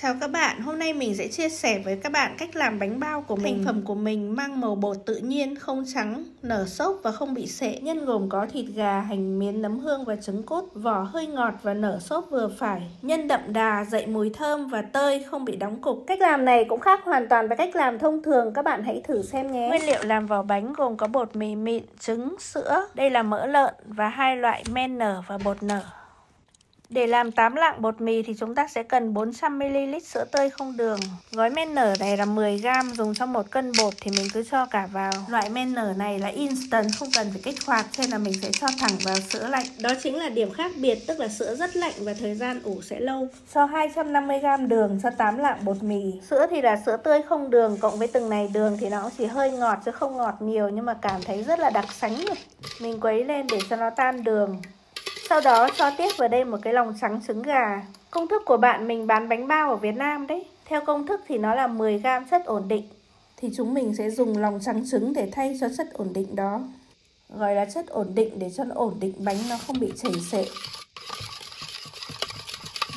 Chào các bạn, hôm nay mình sẽ chia sẻ với các bạn cách làm bánh bao của mình. Thành phẩm của mình mang màu bột tự nhiên, không trắng, nở xốp và không bị sệ. Nhân gồm có thịt gà, hành miến, nấm hương và trứng cốt. Vỏ hơi ngọt và nở xốp vừa phải. Nhân đậm đà, dậy mùi thơm và tơi, không bị đóng cục. Cách làm này cũng khác hoàn toàn với cách làm thông thường, các bạn hãy thử xem nhé. Nguyên liệu làm vỏ bánh gồm có bột mì mịn, trứng, sữa. Đây là mỡ lợn và hai loại men nở và bột nở. Để làm 8 lạng bột mì thì chúng ta sẽ cần 400ml sữa tươi không đường. Gói men nở này là 10g, dùng trong 1 cân bột thì mình cứ cho cả vào. Loại men nở này là instant, không cần phải kích hoạt, cho nên là mình sẽ cho thẳng vào sữa lạnh. Đó chính là điểm khác biệt, tức là sữa rất lạnh và thời gian ủ sẽ lâu. Cho 250g đường cho 8 lạng bột mì. Sữa thì là sữa tươi không đường, cộng với từng này đường thì nó cũng chỉ hơi ngọt chứ không ngọt nhiều, nhưng mà cảm thấy rất là đặc sánh. Mình quấy lên để cho nó tan đường. Sau đó cho tiếp vào đây một cái lòng trắng trứng gà. Công thức của bạn mình bán bánh bao ở Việt Nam đấy. Theo công thức thì nó là 10g chất ổn định. Thì chúng mình sẽ dùng lòng trắng trứng để thay cho chất ổn định đó. Gọi là chất ổn định để cho nó ổn định bánh, nó không bị chảy xệ.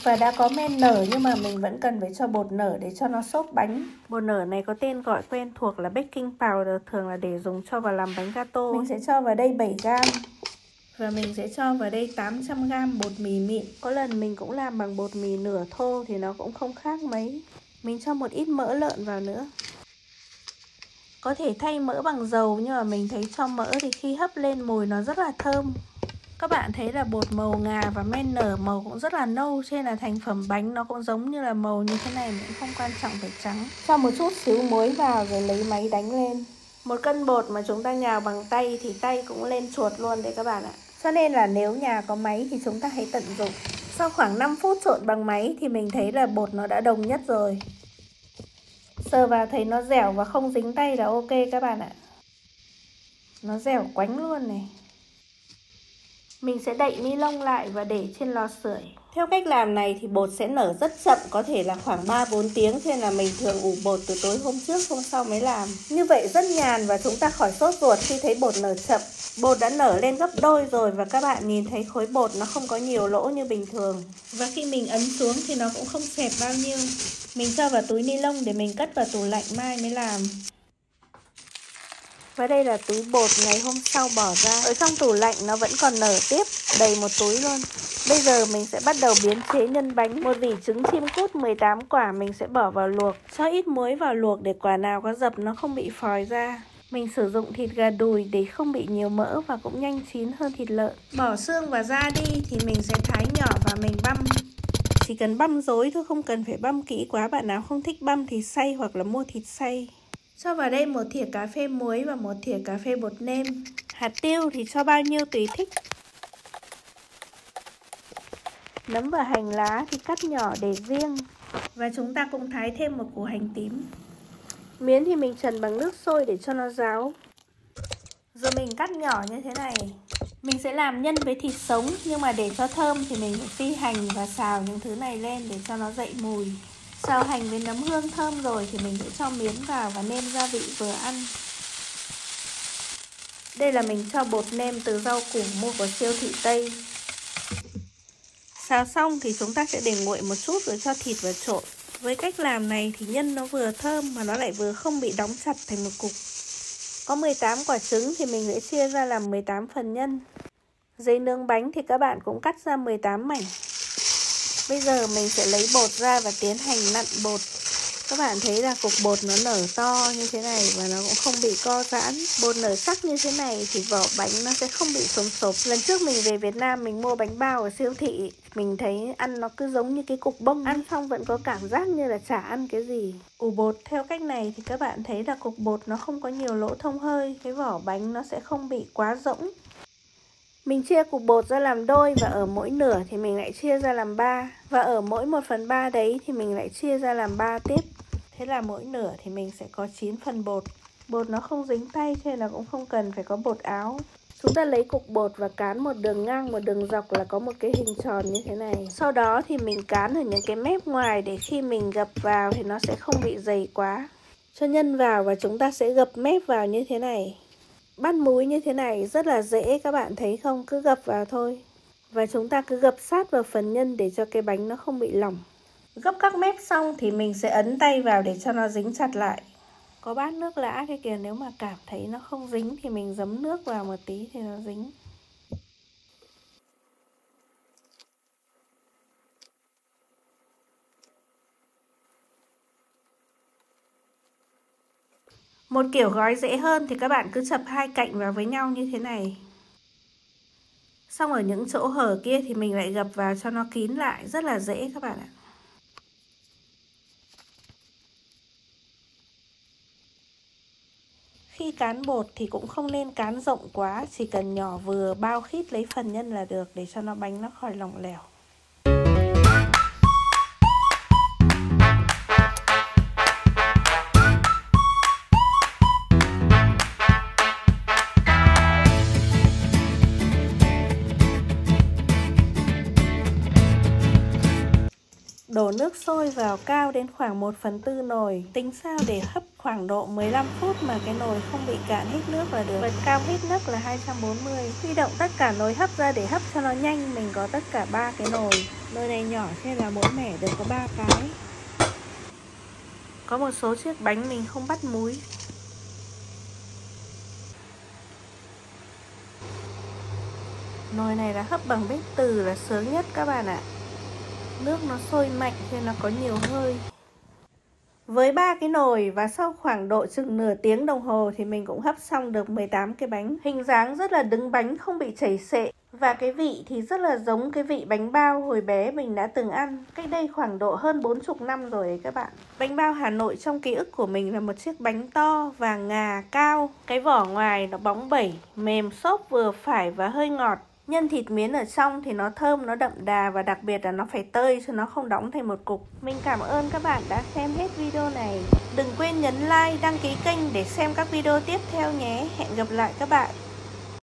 Và đã có men nở nhưng mà mình vẫn cần phải cho bột nở để cho nó xốp bánh. Bột nở này có tên gọi quen thuộc là baking powder, thường là để dùng cho vào làm bánh gato. Mình sẽ cho vào đây 7g. Và mình sẽ cho vào đây 800g bột mì mịn. Có lần mình cũng làm bằng bột mì nửa thô thì nó cũng không khác mấy. Mình cho một ít mỡ lợn vào nữa. Có thể thay mỡ bằng dầu, nhưng mà mình thấy cho mỡ thì khi hấp lên mùi nó rất là thơm. Các bạn thấy là bột màu ngà và men nở màu cũng rất là nâu, cho nên là thành phẩm bánh nó cũng giống như là màu như thế này, cũng không quan trọng phải trắng. Cho một chút xíu muối vào rồi lấy máy đánh lên. 1 cân bột mà chúng ta nhào bằng tay thì tay cũng lên chuột luôn đấy các bạn ạ. Cho nên là nếu nhà có máy thì chúng ta hãy tận dụng. Sau khoảng 5 phút trộn bằng máy thì mình thấy là bột nó đã đồng nhất rồi. Sờ vào thấy nó dẻo và không dính tay là ok các bạn ạ. Nó dẻo quánh luôn này. Mình sẽ đậy ni lông lại và để trên lò sưởi. Theo cách làm này thì bột sẽ nở rất chậm, có thể là khoảng 3-4 tiếng, cho nên là mình thường ủ bột từ tối hôm trước, hôm sau mới làm. Như vậy rất nhàn và chúng ta khỏi sốt ruột khi thấy bột nở chậm. Bột đã nở lên gấp đôi rồi và các bạn nhìn thấy khối bột nó không có nhiều lỗ như bình thường. Và khi mình ấn xuống thì nó cũng không xẹp bao nhiêu. Mình cho vào túi ni lông để mình cất vào tủ lạnh mai mới làm. Và đây là túi bột ngày hôm sau bỏ ra. Ở trong tủ lạnh nó vẫn còn nở tiếp, đầy một túi luôn. Bây giờ mình sẽ bắt đầu biến chế nhân bánh. Một vỉ trứng chim cút 18 quả mình sẽ bỏ vào luộc. Cho ít muối vào luộc để quả nào có dập nó không bị phòi ra. Mình sử dụng thịt gà đùi để không bị nhiều mỡ và cũng nhanh chín hơn thịt lợn. Bỏ xương và da đi thì mình sẽ thái nhỏ và mình băm. Chỉ cần băm rối thôi, không cần phải băm kỹ quá. Bạn nào không thích băm thì xay hoặc là mua thịt xay. Cho vào đây 1 thìa cà phê muối và 1 thìa cà phê bột nêm. Hạt tiêu thì cho bao nhiêu tùy thích. Nấm và hành lá thì cắt nhỏ để riêng. Và chúng ta cũng thái thêm một củ hành tím. Miến thì mình trần bằng nước sôi để cho nó ráo. Rồi mình cắt nhỏ như thế này. Mình sẽ làm nhân với thịt sống, nhưng mà để cho thơm thì mình phải phi hành và xào những thứ này lên để cho nó dậy mùi. Xào hành với nấm hương thơm rồi thì mình sẽ cho miến vào và nêm gia vị vừa ăn. Đây là mình cho bột nêm từ rau củ mua của siêu thị Tây. Xào xong thì chúng ta sẽ để nguội một chút rồi cho thịt vào trộn. Với cách làm này thì nhân nó vừa thơm mà nó lại vừa không bị đóng chặt thành một cục. Có 18 quả trứng thì mình sẽ chia ra làm 18 phần nhân. Giấy nướng bánh thì các bạn cũng cắt ra 18 mảnh. Bây giờ mình sẽ lấy bột ra và tiến hành nặn bột. Các bạn thấy là cục bột nó nở to như thế này và nó cũng không bị co giãn. Bột nở sắc như thế này thì vỏ bánh nó sẽ không bị xồm xốp. Lần trước mình về Việt Nam mình mua bánh bao ở siêu thị, mình thấy ăn nó cứ giống như cái cục bông. Ăn xong vẫn có cảm giác như là chả ăn cái gì. Ủ bột theo cách này thì các bạn thấy là cục bột nó không có nhiều lỗ thông hơi. Cái vỏ bánh nó sẽ không bị quá rỗng. Mình chia cục bột ra làm đôi và ở mỗi nửa thì mình lại chia ra làm 3. Và ở mỗi 1/3 đấy thì mình lại chia ra làm 3 tiếp. Thế là mỗi nửa thì mình sẽ có 9 phần bột. Bột nó không dính tay cho nên là cũng không cần phải có bột áo. Chúng ta lấy cục bột và cán một đường ngang, một đường dọc là có một cái hình tròn như thế này. Sau đó thì mình cán ở những cái mép ngoài để khi mình gập vào thì nó sẽ không bị dày quá. Cho nhân vào và chúng ta sẽ gập mép vào như thế này. Bắt múi như thế này rất là dễ, các bạn thấy không? Cứ gập vào thôi. Và chúng ta cứ gập sát vào phần nhân để cho cái bánh nó không bị lỏng. Gấp các mép xong thì mình sẽ ấn tay vào để cho nó dính chặt lại. Có bát nước lã kia kìa, nếu mà cảm thấy nó không dính thì mình giấm nước vào một tí thì nó dính. Một kiểu gói dễ hơn thì các bạn cứ chập hai cạnh vào với nhau như thế này. Xong ở những chỗ hở kia thì mình lại gập vào cho nó kín lại, rất là dễ các bạn ạ. Khi cán bột thì cũng không nên cán rộng quá, chỉ cần nhỏ vừa bao khít lấy phần nhân là được để cho bánh nó khỏi lỏng lẻo. Đổ nước sôi vào cao đến khoảng 1/4 nồi. Tính sao để hấp khoảng độ 15 phút mà cái nồi không bị cạn hết nước là được. Bật cao hết nước là 240. Huy động tất cả nồi hấp ra để hấp cho nó nhanh. Mình có tất cả 3 cái nồi. Nồi này nhỏ nên là mỗi mẻ được có 3 cái. Có một số chiếc bánh mình không bắt múi. Nồi này là hấp bằng bếp từ là sướng nhất các bạn ạ. Nước nó sôi mạnh nên nó có nhiều hơi. Với 3 cái nồi và sau khoảng độ chừng nửa tiếng đồng hồ thì mình cũng hấp xong được 18 cái bánh. Hình dáng rất là đứng bánh, không bị chảy xệ. Và cái vị thì rất là giống cái vị bánh bao hồi bé mình đã từng ăn. Cách đây khoảng độ hơn 40 năm rồi ấy các bạn. Bánh bao Hà Nội trong ký ức của mình là một chiếc bánh to, vàng ngà, cao. Cái vỏ ngoài nó bóng bẩy, mềm xốp vừa phải và hơi ngọt. Nhân thịt miến ở trong thì nó thơm, nó đậm đà và đặc biệt là nó phải tơi cho nó không đóng thành một cục. Mình cảm ơn các bạn đã xem hết video này. Đừng quên nhấn like, đăng ký kênh để xem các video tiếp theo nhé. Hẹn gặp lại các bạn.